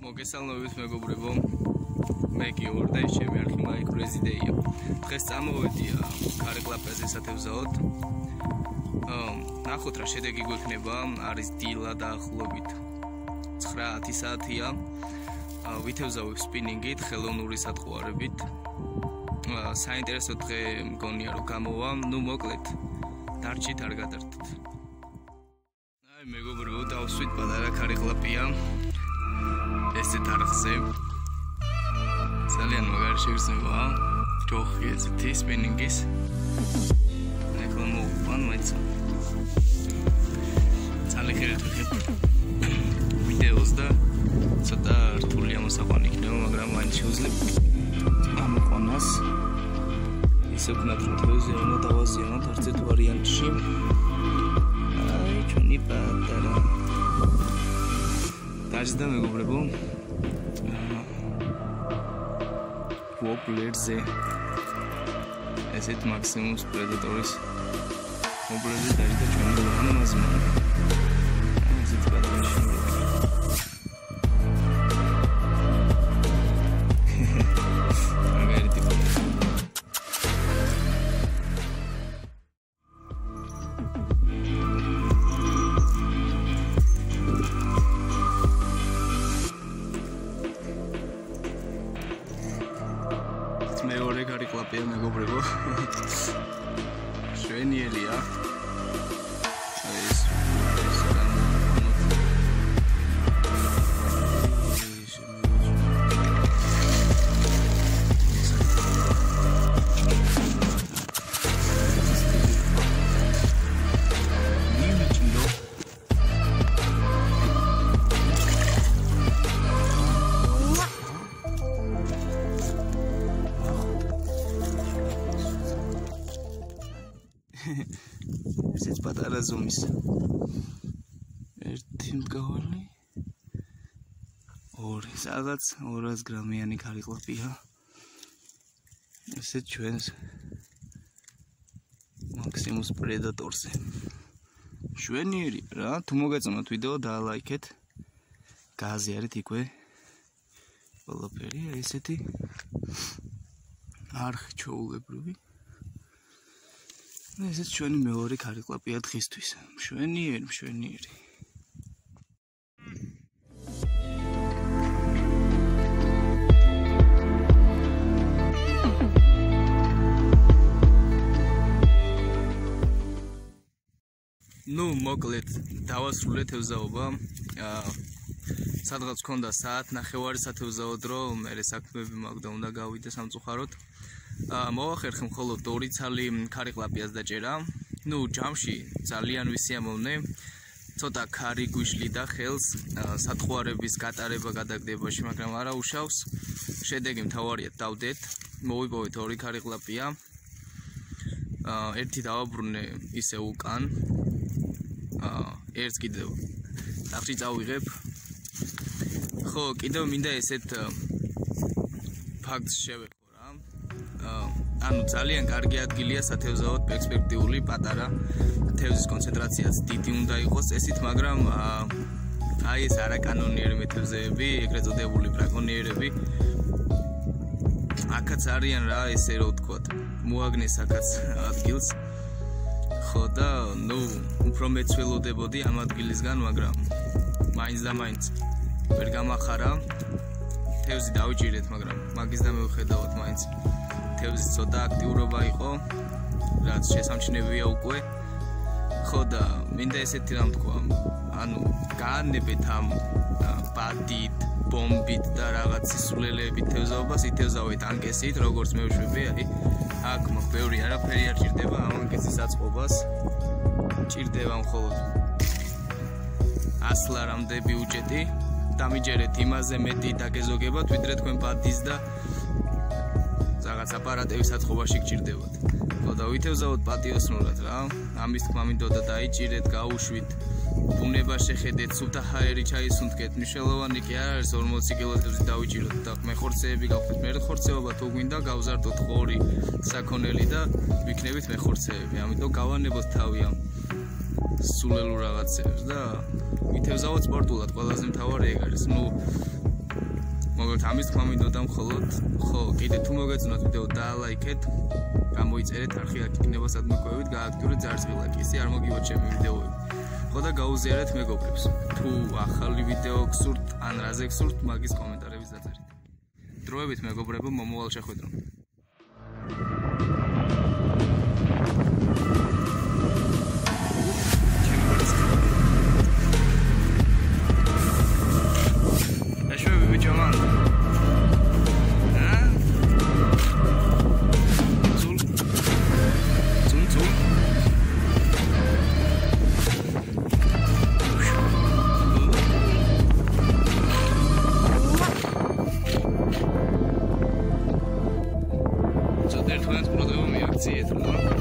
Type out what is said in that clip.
მოგესალმებით მეგობრებო, მე გიორ და ეს ჩემი არქი მაიკ რეზიდეია. დღეს წამოვედი ქარეკლაპაზე სათევზაოდ. ნახოთ რა შედეგი გვექნება, არის დილა დაახლოებით 9:10 საათია. ვითევზავებ სპინინგით, ხელოვნური სათხოვარებით. საინტერესო დღე მგონია რომ გამოვა, მოკლედ დარჩით არ გადართით. აი მეგობრებო, დავსვით პატარა ქარეკლაპია. ესეთ არხზე ძალიან მაგარი შეგრძნება ჯოხი ესეთი სპინინგის ეხლა მოვყვან მაიცა ძალიან ხერეთ ვიდეოს და ცოტა რთული ამოსაყვანი იქნება მაგრამ მაინც შეუძლებ ამოყვანას ისე ვქნათ რომ თევზიანო დავაზიანოთ არც ერთ ვარიანტში აი ჩვენი პატარა დაჯდა მეგობრებო ვოპლერზე ესეთ მაქსიმუმს პრედატორის ვოპლერზე დაჯდა ჩვენი ლამაზმა ესეთ გადაში მეორე ქარეკლაპია მეგობრებო შვენიერია ეს ესეც პატარა ზომის ერთი მდგავალი ორი სადაც 200 გრამიანი ქარეკლაპია ესეც ჩვენს მაქსიმუმს პრედატორზე შვენიერი რა თუ მოგეწონათ ვიდეო დაალაიქეთ გააზიარეთ იქვე ყველაფერი ესეთი არხი ჩვეულებრივი ესეც ჩვენი მეორე ქარეკლაპია დღისთვის. მშვენიერი. მოკლედ დავასრულე თევზაობა. სადღაც გქონდა საათნახევარი სათევზაო დრო, მე საქმეები მაქვს და უნდა გავიდე სამწუხაროდ. მოვახერხე მხოლოდ 2 ცალი ქარეკლაპიას დაჭერა. ჯამში ძალიან ვისიამოვნე. ცოტა ქარი გვიშლი და ხელს სათხოვარების გატარება გადაგდებაში, მაგრამ არა უშავს. შედეგი მთავარია დავდეთ. მოვიპოვეთ 2 ქარეკლაპია. ერთი დავაბრუნე ისე უკან. ერთს კიდევ ახში წავიღებ. ხო, კიდევ მინდა ესეთ ფაქტს შევეხო. ანუ ძალიან კარგი ადგილია სათევზაოდ პერსპექტიული პატარა თევზის კონცენტრაციაც დიდი უნდა იყოს წესით, მაგრამ აი ეს არაკანონიერი მეთევზეები, ეგრეთ წოდებული ბრაკონიერები აქაც არიან რა, ესე რომ ვთქვათ, მოაგნეს აქაც ადგილს. ხო და უფრო მეც ველოდებოდი ამ ადგილისგან, მაგრამ მაინც და მაინც ვერ გამახარა. თევზი დავიჭირეთ, მაგრამ მაგის და მევხედავთ მაინც თევზის ცოტა აქტიურობა იყო, რაც შესამჩნევია უკვე. ხო და მინდა ესეთი რამ თქვა, ანუ გაანებეთ ამ ბადით, ბომბით და რაღაც სისულელეებით თევზაობას, ითევზავეთ ანკესით, როგორც მე ვშვები, აი აქ მაგ ბევრი არაფერი არ ჭირდება ამ ანკესის აწყობას. ჭირდება მხოლოდ 100 ლარამდე ბიუჯეტი. დამიჯერეთ იმაზე მეტი დაგეზოგებათ, ვიდრე თქვენ ბადის და რაღაც აპარატების აწყობაში გჭირდებათ. ხო და ვითევზავოთ პატიოსნურად რა. ამის თქმა მინდოდა დაიჭირეთ, გაუშვით. ბუნება შეხედეთ, სუფთა ჰაერი ჩაისუნთქეთ. მნიშვნელოვანი კი არ არის 40 კილოთევზი დავიჭიროთ და მეხორცეები გავხდეთ. მეხორცეობა თუ გვინდა გავზარდოთ ხორი საქონელი და ვიქნებით მეხორცეები. ამიტომ გავანებოთ თავი ამ სულელურ რაღაცებს და ვითევზავოთ სპორტულად, ყველაზე მთავარი ეგ არის. მოგეთ ამის თქმა მინდოდა მხოლოდ ხო კიდე თუ მოგეწონათ ვიდეო დაალაიქეთ გამოიწერეთ არხი აქ იქნება სადმე ყვევით გააქტიურეთ ძარცღილაკი ისე არ მოგივათ ჩემი ვიდეოები ხო და გაუზიარეთ მეგობრებს თუ ახალი ვიდეო გსურთ ან რაზე გსურთ მაგის კომენტარების დაწერით დროებით მეგობრებო მომავალ შეხვედრამდე ერთმანეთს პროდუქტები მიაქციეთ რა